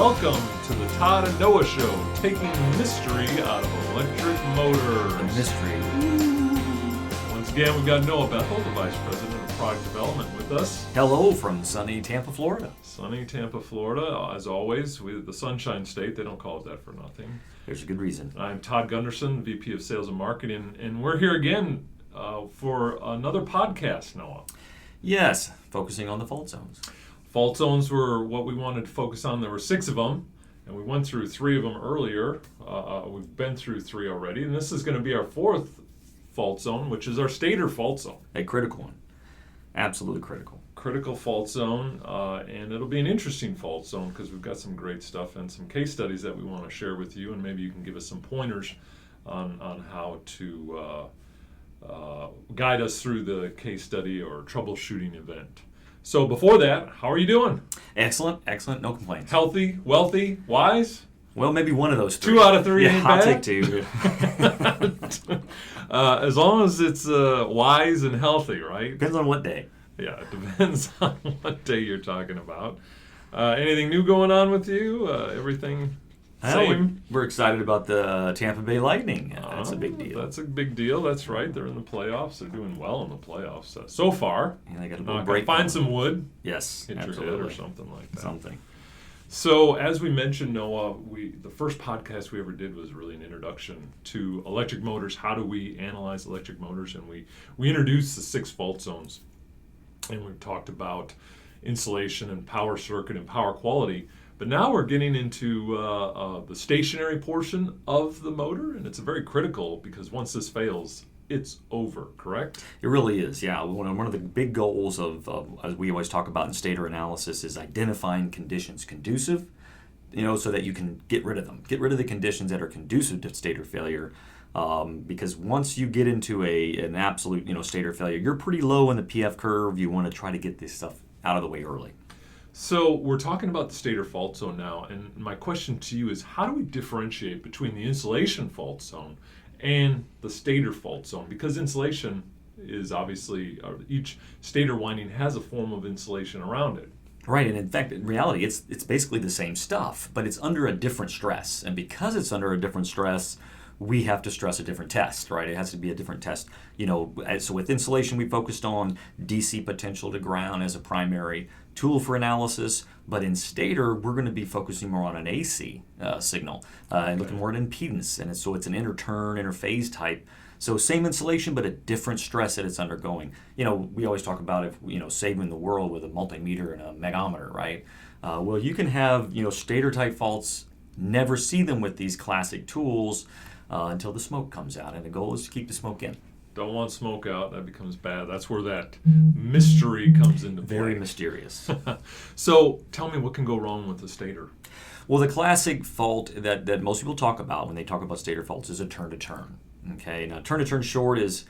Welcome to the Todd and Noah Show, taking the mystery out of electric motors. The mystery. Once again, we've got Noah Bethel, the Vice President of Product Development, with us. Hello from sunny Tampa, Florida. Sunny Tampa, Florida. As always, the Sunshine State. They don't call it that for nothing. There's a good reason. I'm Todd Gunderson, VP of Sales and Marketing, and we're here again for another podcast, Noah. Yes, focusing on the fault zones. Fault zones were what we wanted to focus on. There were 6 of them, and we went through 3 of them earlier. We've been through 3 already, and this is going to be our 4th fault zone, which is our Stator fault zone. A critical one. Absolutely critical. Critical fault zone, and it'll be an interesting fault zone because we've got some great stuff and some case studies that we want to share with you, and maybe you can give us some pointers on how to guide us through the case study or troubleshooting event. So before that, how are you doing? Excellent, no complaints. Healthy, wealthy, wise? Well, maybe one of those 3. 2 out of 3 yeah, ain't I'll bad. take 2. As long as it's wise and healthy, right? Depends on what day. Yeah, it depends on what day you're talking about. Anything new going on with you? Everything same? We're excited about the Tampa Bay Lightning. That's a big deal. That's a big deal. That's right. They're in the playoffs. They're doing well in the playoffs so far. Yeah, they got a little break. Find some wood. Yes, hit absolutely. your head or something like that. Something. So, as we mentioned, Noah, the first podcast we ever did was really an introduction to electric motors. How do we analyze electric motors? And we introduced the 6 fault zones. And we've talked about insulation and power circuit and power quality. But now we're getting into the stationary portion of the motor, and it's very critical because once this fails, it's over, correct? It really is, yeah. One of the big goals of as we always talk about in Stator analysis, is identifying conditions conducive, so that you can get rid of them. Get rid of the conditions that are conducive to Stator failure. Because once you get into an absolute, Stator failure, you're pretty low in the PF curve. You want to try to get this stuff out of the way early. So we're talking about the Stator fault zone now, and my question to you is, how do we differentiate between the insulation fault zone and the Stator fault zone? Because insulation is obviously, each Stator winding has a form of insulation around it. Right, and in fact, in reality, it's basically the same stuff, but it's under a different stress. And because it's under a different stress, we have to stress a different test, right? It has to be a different test. So with insulation, we focused on DC potential to ground as a primary tool for analysis, but in Stator, we're going to be focusing more on an AC signal and looking more at impedance, and so it's an interphase type. So same insulation, but a different stress that it's undergoing. We always talk about saving the world with a multimeter and a megometer, right? Well, you can have Stator type faults. Never see them with these classic tools until the smoke comes out, and the goal is to keep the smoke in. Don't want smoke out. That becomes bad. That's where that mystery comes into play. Very mysterious. So tell me, what can go wrong with the Stator? Well, the classic fault that most people talk about when they talk about Stator faults is a turn-to-turn. Okay, now turn-to-turn short is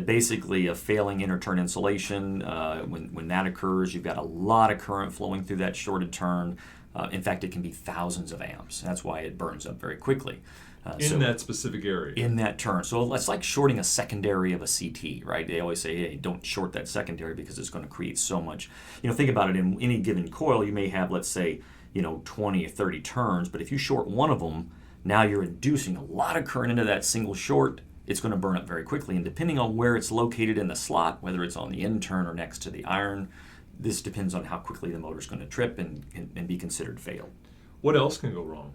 basically a failing inter-turn insulation. When that occurs, you've got a lot of current flowing through that shorted turn. In fact, it can be thousands of amps. That's why it burns up very quickly. In that specific area. In that turn. So it's like shorting a secondary of a CT, right? They always say, hey, don't short that secondary because it's going to create so much. Think about it. In any given coil, you may have, let's say, 20 or 30 turns, but if you short one of them, now you're inducing a lot of current into that single short. It's going to burn up very quickly. And depending on where it's located in the slot, whether it's on the end turn or next to the iron, this depends on how quickly the motor's going to trip and be considered failed. What else can go wrong?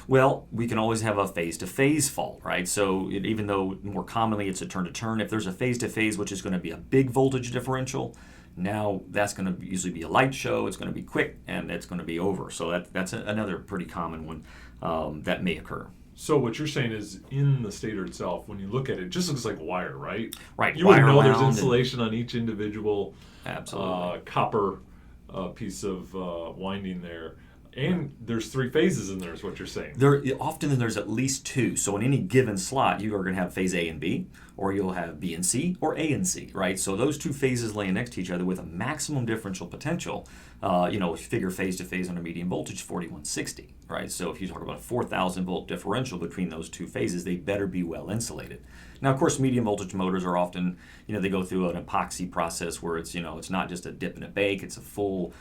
Well, we can always have a phase-to-phase fault, right? So even though more commonly it's a turn-to-turn, if there's a phase-to-phase, which is going to be a big voltage differential, now that's going to usually be a light show. It's going to be quick, and it's going to be over. So that's another pretty common one that may occur. So what you're saying is, in the Stator itself, when you look at it, it just looks like wire, right? Right. You wouldn't know there's insulation on each individual copper piece of winding there. And there's 3 phases in there, is what you're saying. Often there's at least 2. So in any given slot, you are going to have phase A and B, or you'll have B and C, or A and C, right? So those two phases laying next to each other with a maximum differential potential, if you figure phase to phase under medium voltage, 4160, right? So if you talk about a 4,000 volt differential between those two phases, they better be well insulated. Now, of course, medium voltage motors are often, they go through an epoxy process where it's, it's not just a dip and a bake, it's a full,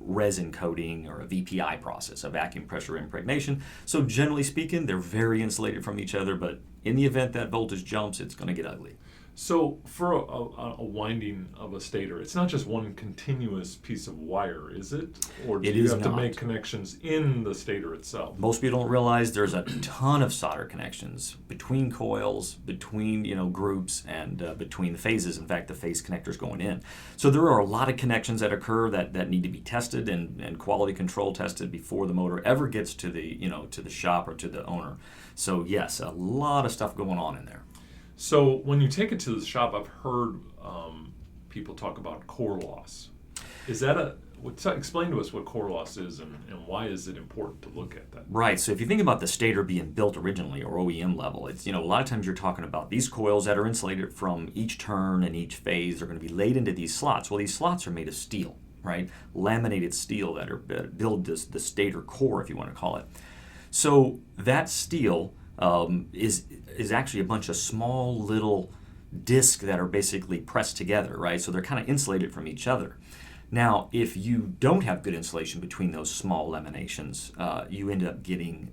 resin coating or a VPI process, a vacuum pressure impregnation. So generally speaking, they're very insulated from each other, but in the event that voltage jumps, it's going to get ugly. So for a winding of a stator, it's not just one continuous piece of wire, is it? Or do you have to make connections in the stator itself? Most people don't realize there's a ton of solder connections between coils, between groups, and between the phases. In fact, the phase connectors going in. So there are a lot of connections that occur that need to be tested and quality control tested before the motor ever gets to the to the shop or to the owner. So yes, a lot of stuff going on in there. So when you take it to the shop, I've heard people talk about core loss. Is that explain to us what core loss is and why is it important to look at that? Right. So if you think about the stator being built originally or OEM level, it's a lot of times you're talking about these coils that are insulated from each turn and each phase are going to be laid into these slots. Well, these slots are made of steel, right? Laminated steel that are build the stator core, if you want to call it. So that steel is actually a bunch of small little discs that are basically pressed together, right? So they're kind of insulated from each other. Now, if you don't have good insulation between those small laminations, you end up getting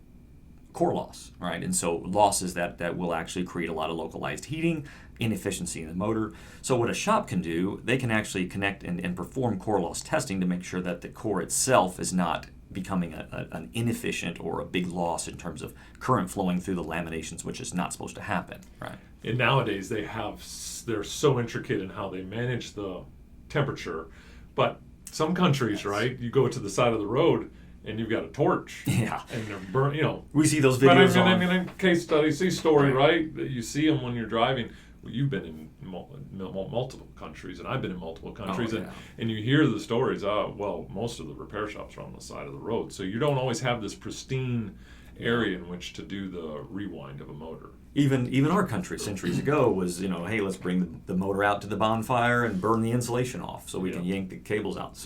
core loss, right? And so losses that will actually create a lot of localized heating, inefficiency in the motor. So what a shop can do, they can actually connect and perform core loss testing to make sure that the core itself is not becoming an inefficient or a big loss in terms of current flowing through the laminations, which is not supposed to happen, right? And nowadays they're so intricate in how they manage the temperature, but some countries, right, you go to the side of the road and you've got a torch, yeah, and they're burnt. We see those videos in case study, story, right? You see them when you're driving. Well, you've been in multiple countries, and I've been in multiple countries, and you hear the stories. Well, most of the repair shops are on the side of the road, so you don't always have this pristine area in which to do the rewind of a motor. Even our country centuries ago was, hey, let's bring the motor out to the bonfire and burn the insulation off so we can yank the cables out,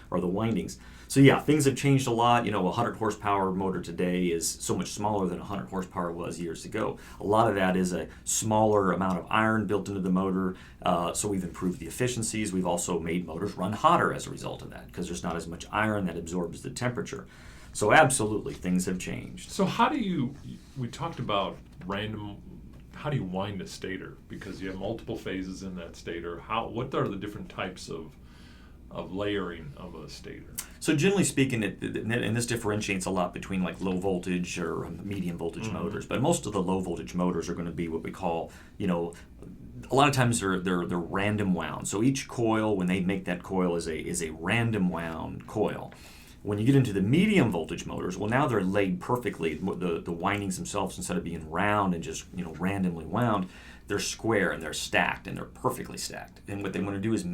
or the windings. So yeah, things have changed a lot. A 100 horsepower motor today is so much smaller than 100 horsepower was years ago. A lot of that is a smaller amount of iron built into the motor. So we've improved the efficiencies. We've also made motors run hotter as a result of that because there's not as much iron that absorbs the temperature. So absolutely, things have changed. So we talked about how do you wind a stator? Because you have multiple phases in that stator. What are the different types of layering of a stator? So generally speaking, and this differentiates a lot between like low voltage or medium voltage motors, but most of the low voltage motors are going to be what we call, a lot of times they're random wound. So each coil, when they make that coil, is a random wound coil. When you get into the medium voltage motors, well, now they're laid perfectly. The windings themselves, instead of being round and just randomly wound, they're square and they're stacked and they're perfectly stacked. And what they want to do is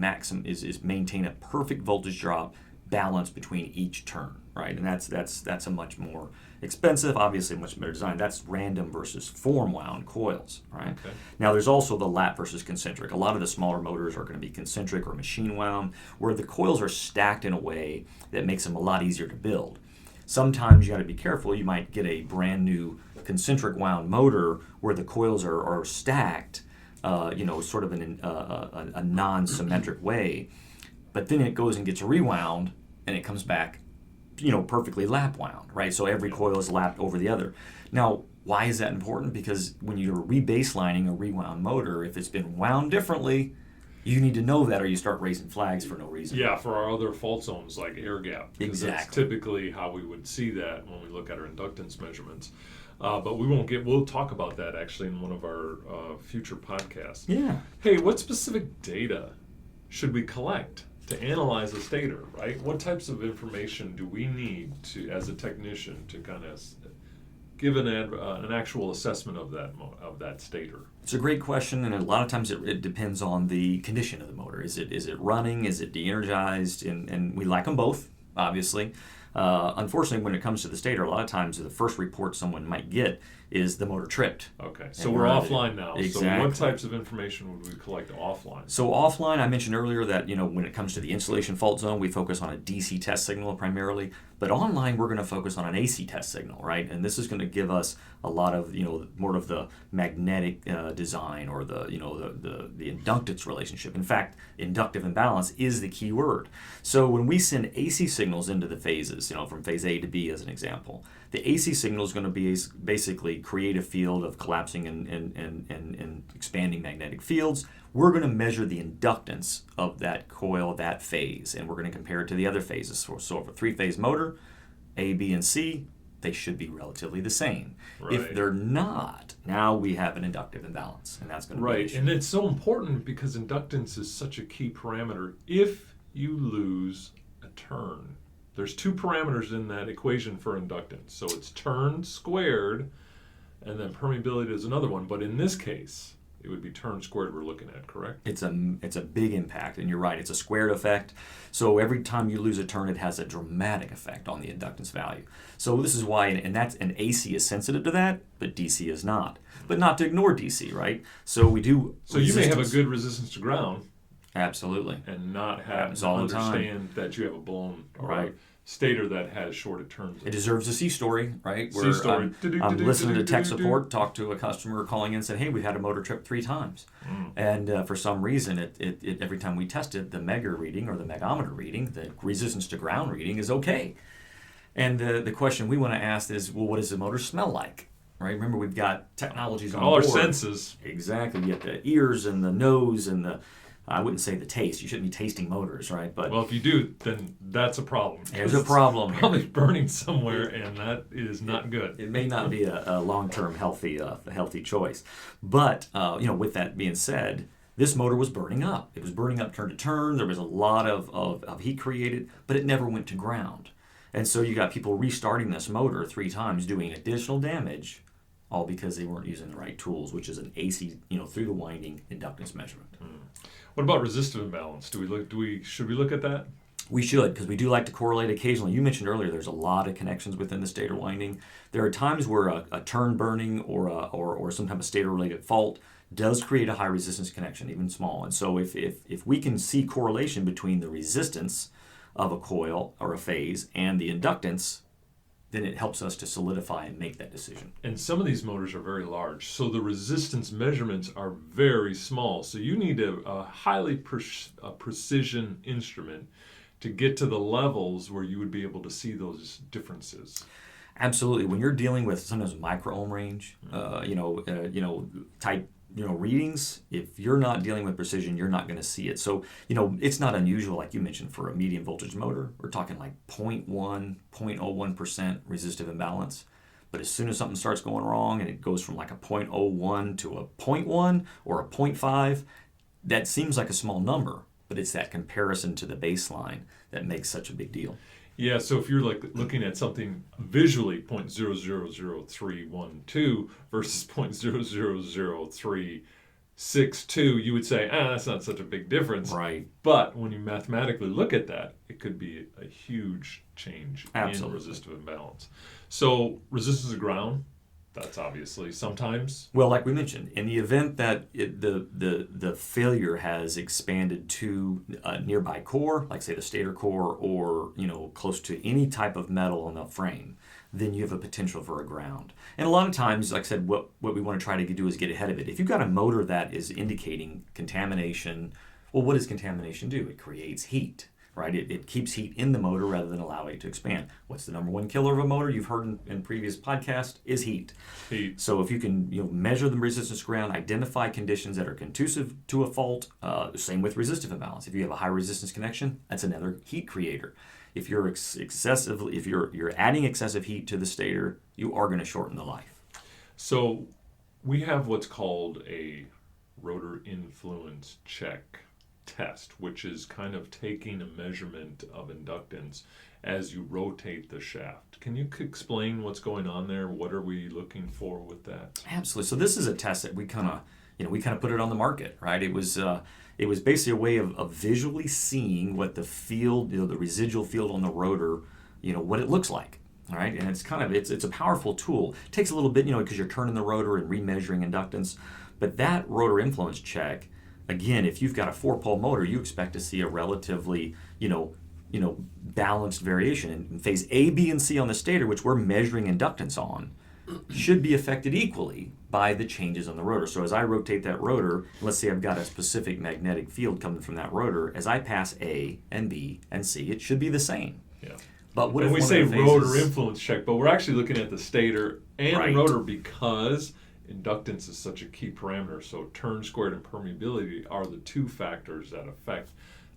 maintain a perfect voltage drop balance between each turn, right? And that's a much more expensive, obviously much better design. That's random versus form wound coils, right? Okay. Now there's also the lap versus concentric. A lot of the smaller motors are going to be concentric or machine wound, where the coils are stacked in a way that makes them a lot easier to build. Sometimes you got to be careful. You might get a brand new concentric wound motor where the coils are stacked, sort of in a non-symmetric way, but then it goes and gets rewound and it comes back, perfectly lap wound, right? So every coil is lapped over the other. Now, why is that important? Because when you're rebaselining a rewound motor, if it's been wound differently, you need to know that or you start raising flags for no reason. Yeah, for our other fault zones like air gap. Exactly. That's typically how we would see that when we look at our inductance measurements. But we'll talk about that actually in one of our future podcasts. Yeah. Hey, what specific data should we collect to analyze a stator, right? What types of information do we need as a technician to kind of give an actual assessment of that stator? It's a great question, and a lot of times it depends on the condition of the motor. Is it running? Is it de-energized? And we like them both, obviously. Unfortunately, when it comes to the stator, a lot of times the first report someone might get is the motor tripped. Okay, so we're offline now. Exactly. So what types of information would we collect offline? So offline, I mentioned earlier that when it comes to the insulation fault zone, we focus on a DC test signal primarily. But online, we're going to focus on an AC test signal, right? And this is going to give us a lot of more of the magnetic design or the inductance relationship. In fact, inductive imbalance is the key word. So when we send AC signals into the phases, from phase A to B as an example, the AC signal is going to be basically create a field of collapsing and expanding magnetic fields. We're going to measure the inductance of that coil, that phase, and we're going to compare it to the other phases. So for a three-phase motor, A, B, and C, they should be relatively the same. Right. If they're not, now we have an inductive imbalance, and that's going to be an issue. And it's so important because inductance is such a key parameter. If you lose a turn, there's two parameters in that equation for inductance. So it's turn squared, and then permeability is another one. But in this case, it would be turn squared we're looking at, correct? It's a big impact, and you're right. It's a squared effect. So every time you lose a turn, it has a dramatic effect on the inductance value. So this is why, and AC is sensitive to that, but DC is not. But not to ignore DC, right? So we do. So you may have a good resistance to ground. Absolutely. And not have to all understand that you have a blown right stator that has shorted turns. It deserves a C story, right? C story. I'm listening to tech support, talk to a customer calling in and said, hey, we've had a motor trip 3 times. And for some reason, it every time we test it, the mega reading or the megometer reading, the resistance to ground reading is okay. And the question we want to ask is, well, what does the motor smell like? Right? Remember, we've got technologies on all board. Our senses. Exactly. You have the ears and the nose and I wouldn't say the taste. You shouldn't be tasting motors, right? But well, if you do, then that's a problem. There's a problem. Probably burning somewhere, and that is not good. It may not be a long-term healthy choice. But with that being said, this motor was burning up. It was burning up turn to turn. There was a lot of heat created, but it never went to ground. And so you got people restarting this motor 3 times, doing additional damage, all because they weren't using the right tools, which is an AC, through the winding inductance measurement. What about resistive imbalance? Should we look at that? We should, because we do like to correlate occasionally. You mentioned earlier there's a lot of connections within the stator winding. There are times where a turn burning or some type of stator-related fault does create a high resistance connection, even small. And so if we can see correlation between the resistance of a coil or a phase and the inductance, then it helps us to solidify and make that decision. And some of these motors are very large, so the resistance measurements are very small. So you need a highly precision instrument to get to the levels where you would be able to see those differences. Absolutely. When you're dealing with sometimes micro ohm range, type readings, if you're not dealing with precision, you're not going to see it. So, it's not unusual, like you mentioned, for a medium voltage motor. We're talking like 0.1% resistive imbalance. But as soon as something starts going wrong and it goes from like a 0.01 to a 0.1 or a 0.5, that seems like a small number, but it's that comparison to the baseline that makes such a big deal. Yeah, so if you're looking at something visually 0.000312 versus 0.0000362, you would say, that's not such a big difference. Right. But when you mathematically look at that, it could be a huge change Absolutely. in resistive imbalance. So resistance to ground, that's obviously sometimes. Well, like we mentioned, in the event that the failure has expanded to a nearby core, like say the stator core, or close to any type of metal on the frame, then you have a potential for a ground. And a lot of times, like I said, what we want to try to do is get ahead of it. If you've got a motor that is indicating contamination, well, what does contamination do? It creates heat. Right, it keeps heat in the motor rather than allowing it to expand. What's the number one killer of a motor? You've heard in previous podcasts is heat. Heat. So if you can measure the resistance to ground, identify conditions that are conducive to a fault. Same with resistive imbalance. If you have a high resistance connection, that's another heat creator. If you're you're adding excessive heat to the stator, you are going to shorten the life. So we have what's called a rotor influence check test, which is kind of taking a measurement of inductance as you rotate the shaft. Can you explain what's going on there? What are we looking for with that? Absolutely. So this is a test that we kind of put it on the market, right? It was basically a way of visually seeing what the field, the residual field on the rotor what it looks like. All right, and it's a powerful tool. It takes a little bit, because you're turning the rotor and remeasuring inductance, but that rotor influence check, again, if you've got a 4-pole motor, you expect to see a relatively, balanced variation. In phase A, B, and C on the stator, which we're measuring inductance on, should be affected equally by the changes on the rotor. So as I rotate that rotor, let's say I've got a specific magnetic field coming from that rotor, as I pass A and B and C, it should be the same. Yeah. But what and if we one say of the phases, rotor influence check, but we're actually looking at the stator and Right. the rotor because inductance is such a key parameter. So turn squared and permeability are the two factors that affect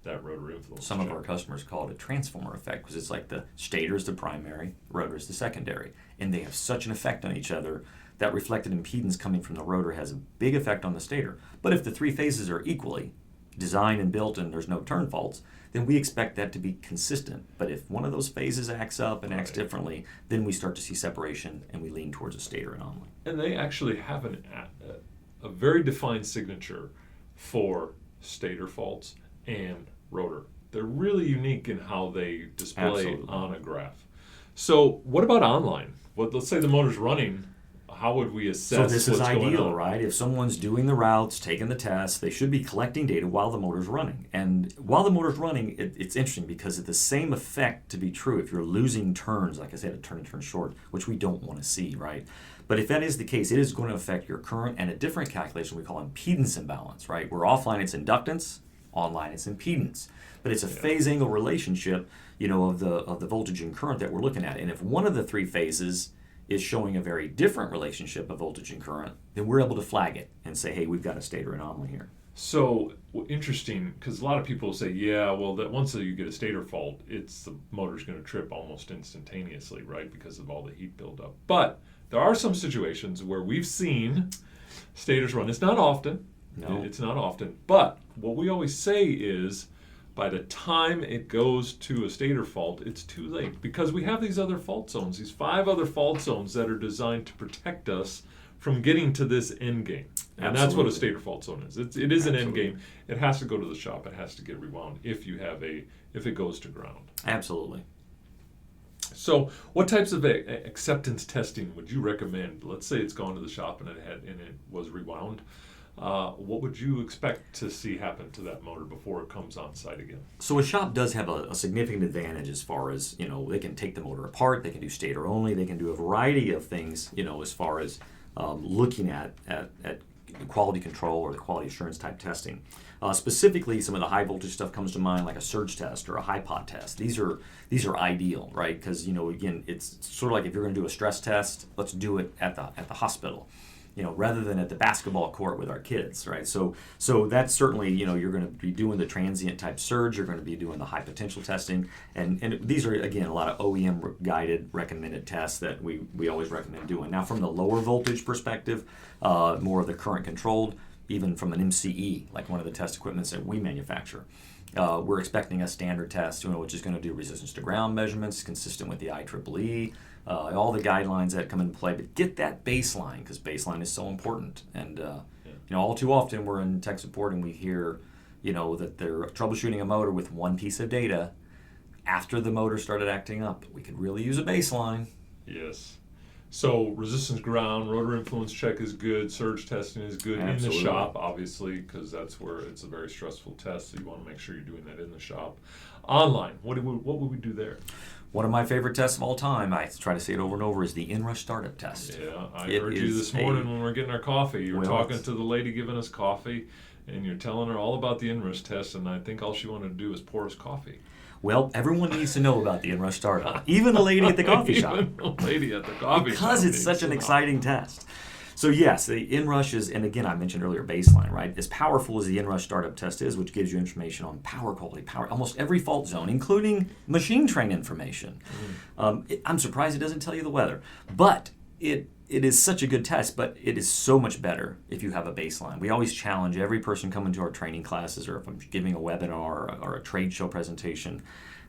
that rotor influence some check. of our customers call it a transformer effect because it's like the stator is the primary, rotor is the secondary, and they have such an effect on each other that reflected impedance coming from the rotor has a big effect on the stator. But if the three phases are equally designed and built and there's no turn faults, then we expect that to be consistent. But if one of those phases acts up and acts Right. differently, then we start to see separation and we lean towards a stator anomaly. And they actually have a very defined signature for stator faults and rotor. They're really unique in how they display Absolutely. on a graph. So what about online? Well, let's say the motor's running. How would we assess So this is what's going ideal, on? right? If someone's doing the routes, taking the tests, they should be collecting data while the motor's running. And while the motor's running, it's interesting because it's the same effect to be true if you're losing turns, like I said, a turn and turn short, which we don't want to see, right? But if that is the case, it is going to affect your current and a different calculation we call impedance imbalance, right? Where offline it's inductance, online it's impedance. But it's a phase angle relationship, of the voltage and current that we're looking at. And if one of the three phases is showing a very different relationship of voltage and current, then we're able to flag it and say, hey, we've got a stator anomaly here. So interesting, because a lot of people say, yeah, well, that once you get a stator fault, the motor's going to trip almost instantaneously, right, because of all the heat buildup. But there are some situations where we've seen stators run. It's not often. No. It's not often. But what we always say is, by the time it goes to a stator fault, it's too late because we have these other fault zones, these 5 other fault zones that are designed to protect us from getting to this end game. And that's what a stator fault zone is. It is an end game. It has to go to the shop. It has to get rewound if it goes to ground. Absolutely. So, what types of acceptance testing would you recommend? Let's say it's gone to the shop and it was rewound. What would you expect to see happen to that motor before it comes on site again? So a shop does have a significant advantage as far as, they can take the motor apart, they can do stator only, they can do a variety of things, as far as looking at quality control or the quality assurance type testing. Specifically, some of the high voltage stuff comes to mind, like a surge test or a high pot test. These are ideal, right? Because again, it's sort of like if you're going to do a stress test, let's do it at the hospital, rather than at the basketball court with our kids, right? So that's certainly, you're going to be doing the transient type surge, you're going to be doing the high potential testing, and these are, again, a lot of OEM guided recommended tests that we always recommend doing. Now, from the lower voltage perspective, more of the current controlled, even from an MCE, like one of the test equipments that we manufacture, we're expecting a standard test, which is going to do resistance to ground measurements consistent with the IEEE, all the guidelines that come into play, but get that baseline because baseline is so important. And all too often we're in tech support and we hear, that they're troubleshooting a motor with one piece of data after the motor started acting up. We could really use a baseline. Yes. So resistance ground, rotor influence check is good, surge testing is good Absolutely. in the shop, obviously, because that's where it's a very stressful test, so you want to make sure you're doing that in the shop. Online, what would we do there? One of my favorite tests of all time, I try to say it over and over, is the inrush startup test. Yeah, I It heard you is this morning when we were getting our coffee. You were Well, talking it's- to the lady giving us coffee, and you're telling her all about the inrush test, and I think all she wanted to do was pour us coffee. Well, everyone needs to know about the inrush startup, even the lady at the coffee shop. Even the lady at the coffee shop. Because it's needs such to an know. exciting test. So yes, the inrush is, and again, I mentioned earlier baseline, right? As powerful as the inrush startup test is, which gives you information on power quality, almost every fault zone, including machine train information. I'm surprised it doesn't tell you the weather, but it is such a good test, but it is so much better if you have a baseline. We always challenge every person coming to our training classes, or if I'm giving a webinar or a trade show presentation,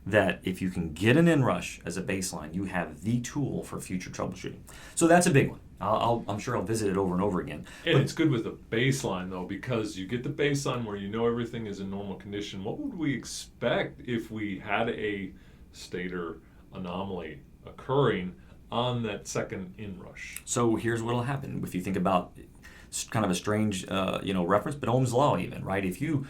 that if you can get an inrush as a baseline, you have the tool for future troubleshooting. So that's a big one. I'm sure I'll visit it over and over again. And it's good with the baseline, though, because you get the baseline where you know everything is in normal condition. What would we expect if we had a stator anomaly occurring on that second inrush. So here's what will happen. If you think about kind of a strange, reference, but Ohm's law even, right? If you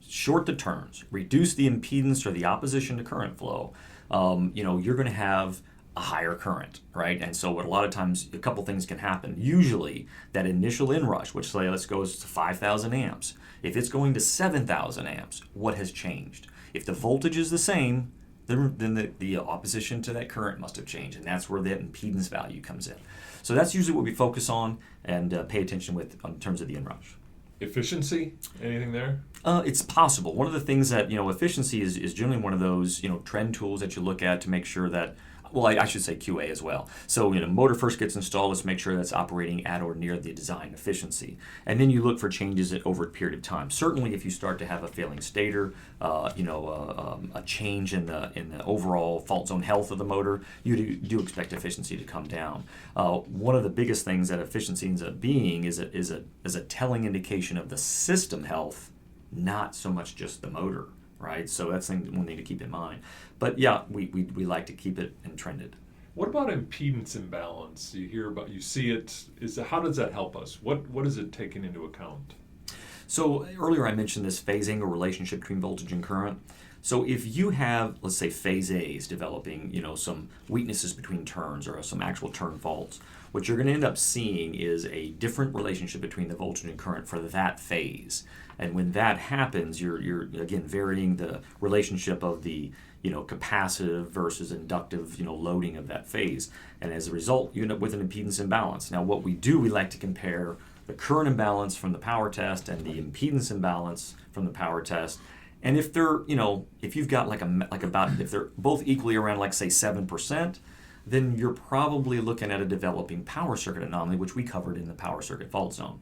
short the turns, reduce the impedance or the opposition to current flow, you're going to have a higher current, right? And so what a lot of times, a couple things can happen. Usually that initial inrush, which say let's go to 5,000 amps, if it's going to 7,000 amps, what has changed? If the voltage is the same, then the opposition to that current must have changed, and that's where that impedance value comes in. So that's usually what we focus on and pay attention with in terms of the inrush. Efficiency, anything there? It's possible. One of the things that, efficiency is generally one of those, trend tools that you look at to make sure that, well, I should say QA as well. So, motor first gets installed, let's make sure that's operating at or near the design efficiency. And then you look for changes over a period of time. Certainly if you start to have a failing stator, a change in the overall fault zone health of the motor, you do expect efficiency to come down. One of the biggest things that efficiency ends up being is a telling indication of the system health, not so much just the motor. Right, so that's one thing to keep in mind. But yeah, we like to keep it and trended. What about impedance imbalance? You see it. How does that help us? What is it taking into account? So earlier I mentioned this phasing or relationship between voltage and current. So if you have, let's say, phase A's developing, some weaknesses between turns or some actual turn faults, what you're going to end up seeing is a different relationship between the voltage and current for that phase. And when that happens, you're again varying the relationship of the capacitive versus inductive loading of that phase, and as a result, you end up with an impedance imbalance. Now, what we do, we like to compare the current imbalance from the power test and the impedance imbalance from the power test. And if they're if you've got if they're both equally around say 7%, then you're probably looking at a developing power circuit anomaly, which we covered in the power circuit fault zone.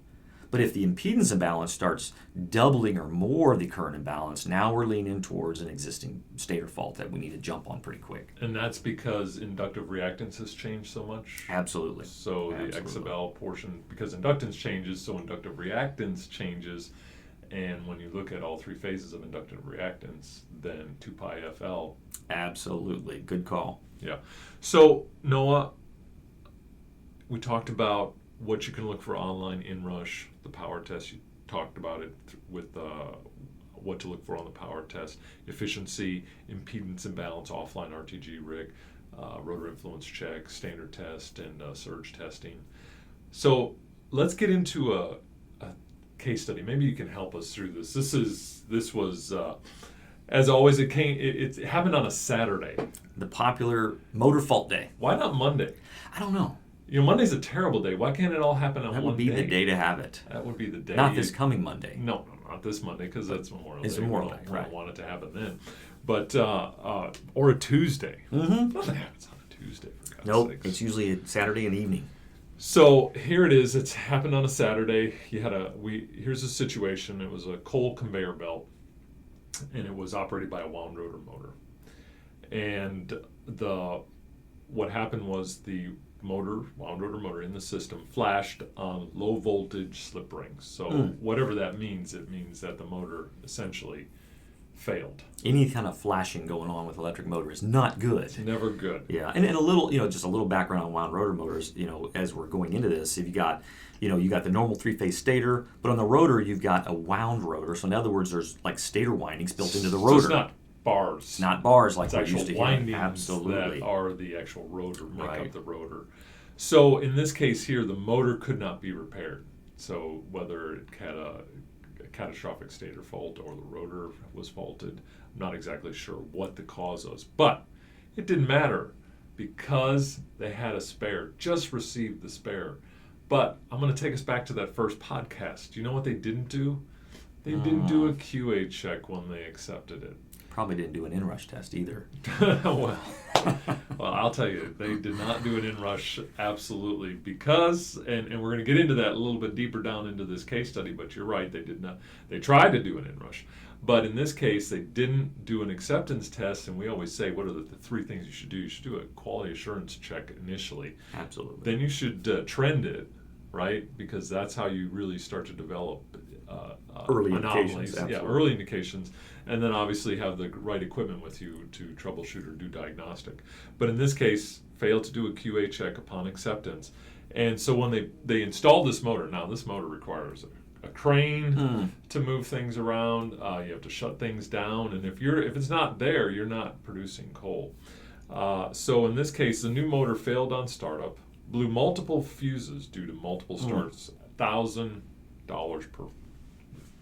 But if the impedance imbalance starts doubling or more the current imbalance, now we're leaning towards an existing stator fault that we need to jump on pretty quick. And that's because inductive reactance has changed so much? Absolutely. So the X sub L portion, because inductance changes, so inductive reactance changes. And when you look at all three phases of inductive reactance, then 2 pi FL. Absolutely. Good call. Yeah. So, Noah, we talked about what you can look for online inrush, the power test. You talked about it with what to look for on the power test, efficiency, impedance imbalance, offline RTG rig, rotor influence check, standard test, and surge testing. So let's get into a case study. Maybe you can help us through this. This was as always, it happened on a Saturday. The popular motor fault day. Why not Monday? I don't know. Monday's a terrible day. Why can't it all happen on one day? That would be the day to have it. That would be the day. Not this coming Monday. No, not this Monday, because that's Memorial Day. It's Memorial Day, We right. don't want it to happen then. But, or a Tuesday. Mm-hmm. Nothing happens on a Tuesday, for God's Nope, sakes. it's usually a Saturday and evening. So here it is. It's happened on a Saturday. Here's the situation. It was a coal conveyor belt, and it was operated by a wound rotor motor. And what happened was the wound rotor motor in the system flashed on low voltage slip rings. So whatever that means, it means that the motor essentially failed. Any kind of flashing going on with electric motor is not good. It's never good. Yeah, and a little, just a little background on wound rotor motors. As we're going into this, if you got the normal three-phase stator, but on the rotor you've got a wound rotor. So in other words, there's like stator windings built into the rotor. So it's not bars. It's not bars like it's we're actual used to windings hearing. Absolutely. that are the actual rotor, make Right. up the rotor. So in this case here, the motor could not be repaired. So whether it had a catastrophic stator fault or the rotor was faulted, I'm not exactly sure what the cause was. But it didn't matter because they had a spare, just received the spare. But I'm going to take us back to that first podcast. Do you know what they didn't do? They didn't do a QA check when they accepted it. Probably didn't do an inrush test either. well, I'll tell you, they did not do an inrush, absolutely, because, and we're going to get into that a little bit deeper down into this case study, but you're right, they did not. They tried to do an inrush, but in this case, they didn't do an acceptance test, and we always say, what are the three things you should do? You should do a quality assurance check initially. Absolutely. Then you should trend it, right? Because that's how you really start to develop early anomalies. indications. Absolutely. Yeah, early indications. and then obviously have the right equipment with you to troubleshoot or do diagnostic. But in this case, failed to do a QA check upon acceptance. And so when they installed this motor, now this motor requires a crane to move things around. You have to shut things down, and if it's not there, you're not producing coal. So in this case, the new motor failed on startup, blew multiple fuses due to multiple starts, $1,000 per.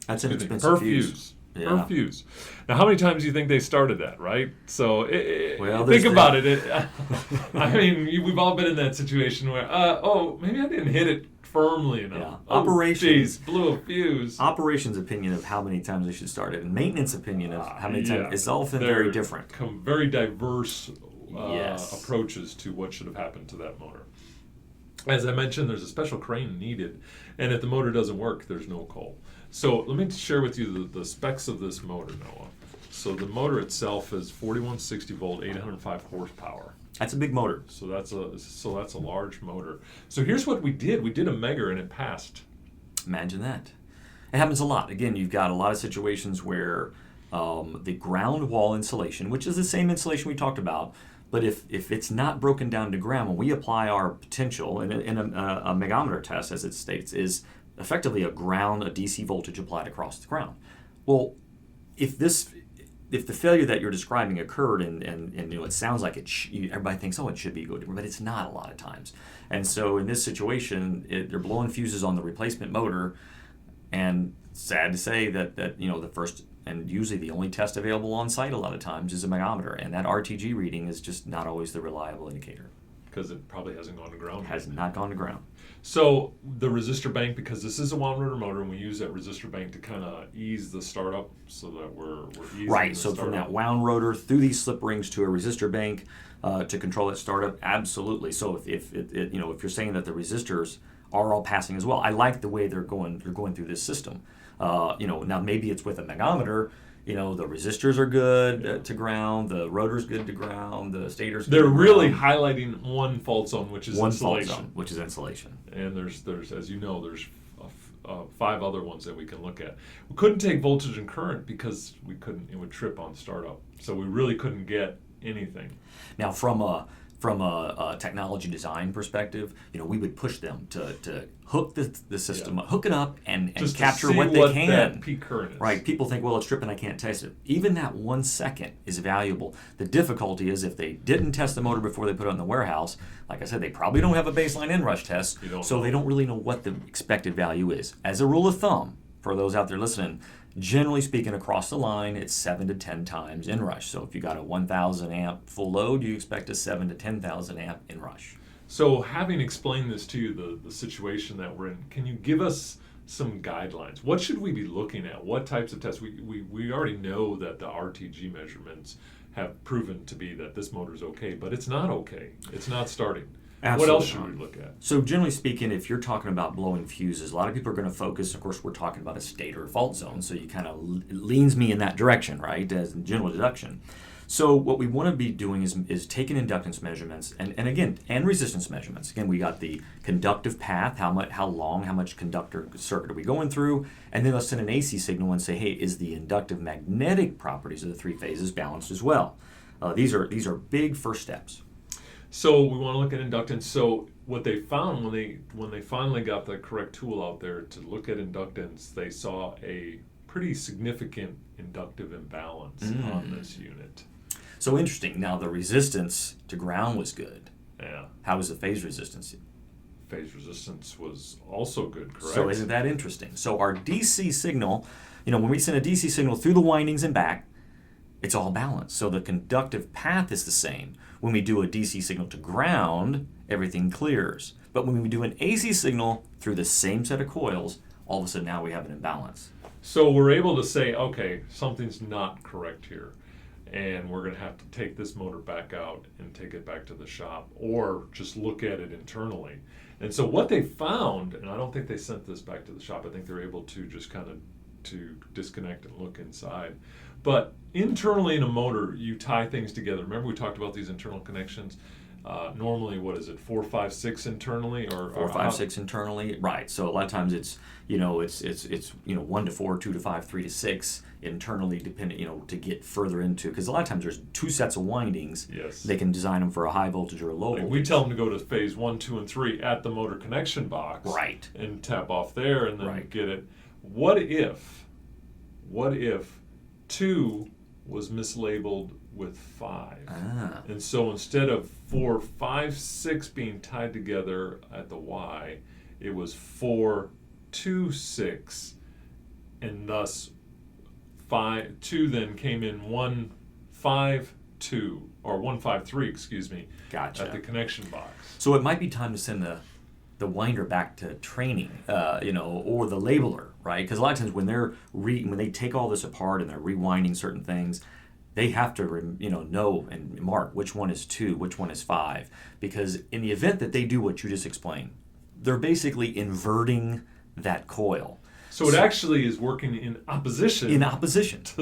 That's an expensive per fuse. Per fuse. Now, how many times do you think they started that, right? So, think about it. I mean, we've all been in that situation where, maybe I didn't hit it firmly enough. Yeah. Operations blew a fuse. Operations opinion of how many times they should start it, and maintenance opinion of how many times. It's often very different. Very diverse approaches to what should have happened to that motor. As I mentioned, there's a special crane needed, and if the motor doesn't work, there's no coal. So let me share with you the specs of this motor, Noah. So the motor itself is 4160 volt, 805 horsepower. That's a big motor. So that's a large motor. So here's what we did. We did a megger and it passed. Imagine that. It happens a lot. Again, you've got a lot of situations where the ground wall insulation, which is the same insulation we talked about, but if it's not broken down to ground, when we apply our potential in a megometer test, as it states, is effectively a DC voltage applied across the ground. Well, if the failure that you're describing occurred and it sounds like everybody thinks, it should be good, but it's not a lot of times. And so in this situation, they're blowing fuses on the replacement motor, and sad to say that the first and usually the only test available on site a lot of times is a megometer, and that RTG reading is just not always the reliable indicator. Because it probably hasn't gone to ground. Has not gone to ground. So the resistor bank, because this is a wound rotor motor, and we use that resistor bank to kind of ease the startup, so that we're easing right. The So startup. From that wound rotor through these slip rings to a resistor bank to control that startup, absolutely. So if you're saying that the resistors are all passing as well, I like the way they're going through this system. Now maybe it's with a megometer. The resistors are good to ground, the rotor's good to ground, the stator's good They're to really ground. highlighting one fault zone, which is insulation. Fault zone, which is insulation. And there's as you know, there's 5 other ones that we can look at. We couldn't take voltage and current because it would trip on startup. So we really couldn't get anything. Now from a technology design perspective, we would push them to hook the system, hook it up, and just capture to see what they can. That peak current is. Right? People think, well, it's tripping, I can't test it. Even that 1 second is valuable. The difficulty is if they didn't test the motor before they put it in the warehouse, like I said, they probably don't have a baseline inrush test, so they don't really know what the expected value is. As a rule of thumb, for those out there listening, generally speaking, across the line, it's 7 to 10 times inrush. So if you got a 1,000 amp full load, you expect a 7 to 10,000 amp inrush. So having explained this to you, the situation that we're in, can you give us some guidelines? What should we be looking at? What types of tests? We already know that the RTG measurements have proven to be that this motor is okay, but it's not okay. It's not starting. Absolutely. What else should we look at? So generally speaking, if you're talking about blowing fuses, a lot of people are going to focus, of course, we're talking about a stator fault zone, so you kind of leans me in that direction, right, as a general deduction. So what we want to be doing is taking inductance measurements and resistance measurements. Again, we got the conductive path, how much conductor circuit are we going through, and then let's send an AC signal and say, hey, is the inductive magnetic properties of the 3 phases balanced as well? These are big first steps. So we want to look at inductance. So what they found when they finally got the correct tool out there to look at inductance, they saw a pretty significant inductive imbalance on this unit. So interesting. Now the resistance to ground was good. Yeah. How was the phase resistance? Phase resistance was also good, correct? So isn't that interesting? So our DC signal, when we send a DC signal through the windings and back, it's all balanced. So the conductive path is the same. When we do a DC signal to ground, everything clears. But when we do an AC signal through the same set of coils, all of a sudden now we have an imbalance. So we're able to say, okay, something's not correct here, and we're going to have to take this motor back out and take it back to the shop, or just look at it internally. And so what they found, and I don't think they sent this back to the shop, I think they're able to just kind of to disconnect and look inside. But internally in a motor, you tie things together. Remember we talked about these internal connections? Normally, what is it, 4, 5, 6 internally, or 4, 5, 6 internally, right? So a lot of times it's 1 to 4, 2 to 5, 3 to 6 internally, depending to get further into, because a lot of times there's 2 sets of windings. Yes. They can design them for a high voltage or a low voltage. We tell them to go to phase 1, 2, and 3 at the motor connection box, right, and tap off there, and then right. get it. What if 2 was mislabeled with 5? And so instead of 4, 5, 6 being tied together at the Y, it was 4, 2, 6, and thus 2 then came in 1, 5, 2, or 1, 5, 3, excuse me, gotcha. At the connection box. So it might be time to send the winder back to training, or the labeler, right? Because a lot of times when when they take all this apart and they're rewinding certain things, they have to know and mark which one is 2, which one is 5, because in the event that they do what you just explained, they're basically inverting that coil. So it actually is working in opposition to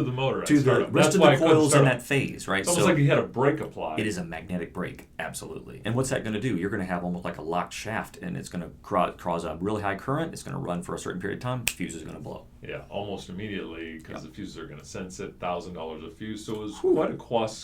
the motor. To the rest of the coils in that phase, right? It's almost like you had a brake applied. It is a magnetic brake, absolutely. And what's that going to do? You're going to have almost like a locked shaft, and it's going to cause a really high current. It's going to run for a certain period of time. The fuse is going to blow. Yeah, almost immediately, because the fuses are going to sense it. $1,000 a fuse, so it was quite a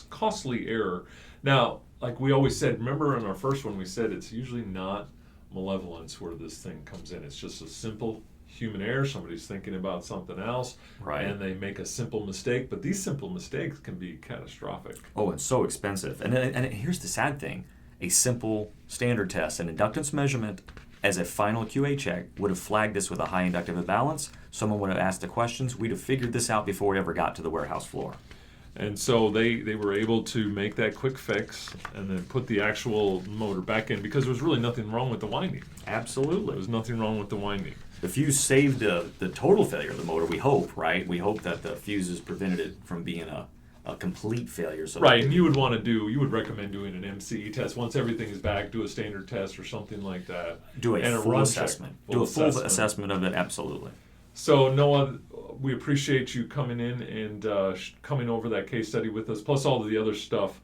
costly error. Now, like we always said, remember in our first one we said it's usually not malevolence where this thing comes in. It's just a simple human error. Somebody's thinking about something else, right, and they make a simple mistake. But these simple mistakes can be catastrophic. Oh, and so expensive. And here's the sad thing: a simple standard test, an inductance measurement, as a final QA check would have flagged this with a high inductive imbalance. Someone would have asked the questions. We'd have figured this out before we ever got to the warehouse floor. And so they were able to make that quick fix and then put the actual motor back in, because there was really nothing wrong with the winding. Absolutely. There was nothing wrong with the winding. The fuse saved the total failure of the motor, we hope, right? We hope that the fuses prevented it from being a complete failure. So right, and you would recommend doing an MCE test. Once everything is back, do a standard test or something like that. Do a full assessment. Do a full assessment of it, absolutely. So Noah, we appreciate you coming in and coming over that case study with us, plus all of the other stuff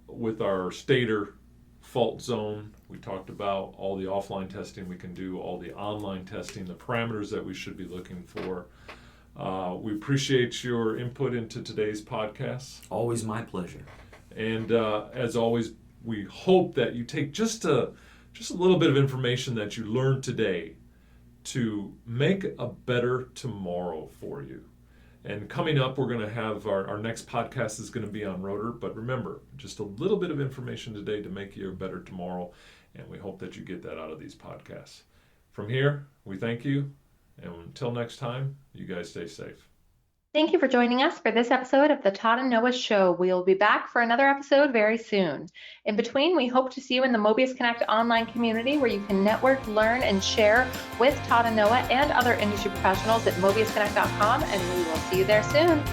with our Stator fault zone. We talked about all the offline testing we can do, all the online testing, the parameters that we should be looking for. We appreciate your input into today's podcast. Always my pleasure. And as always, we hope that you take just a little bit of information that you learned today to make a better tomorrow for you. And coming up, we're going to have our next podcast is going to be on rotor. But remember, just a little bit of information today to make you a better tomorrow. And we hope that you get that out of these podcasts. From here, we thank you. And until next time, you guys stay safe. Thank you for joining us for this episode of the Todd and Noah Show. We'll be back for another episode very soon. In between, we hope to see you in the Mobius Connect online community, where you can network, learn, and share with Todd and Noah and other industry professionals at mobiusconnect.com, and we will see you there soon.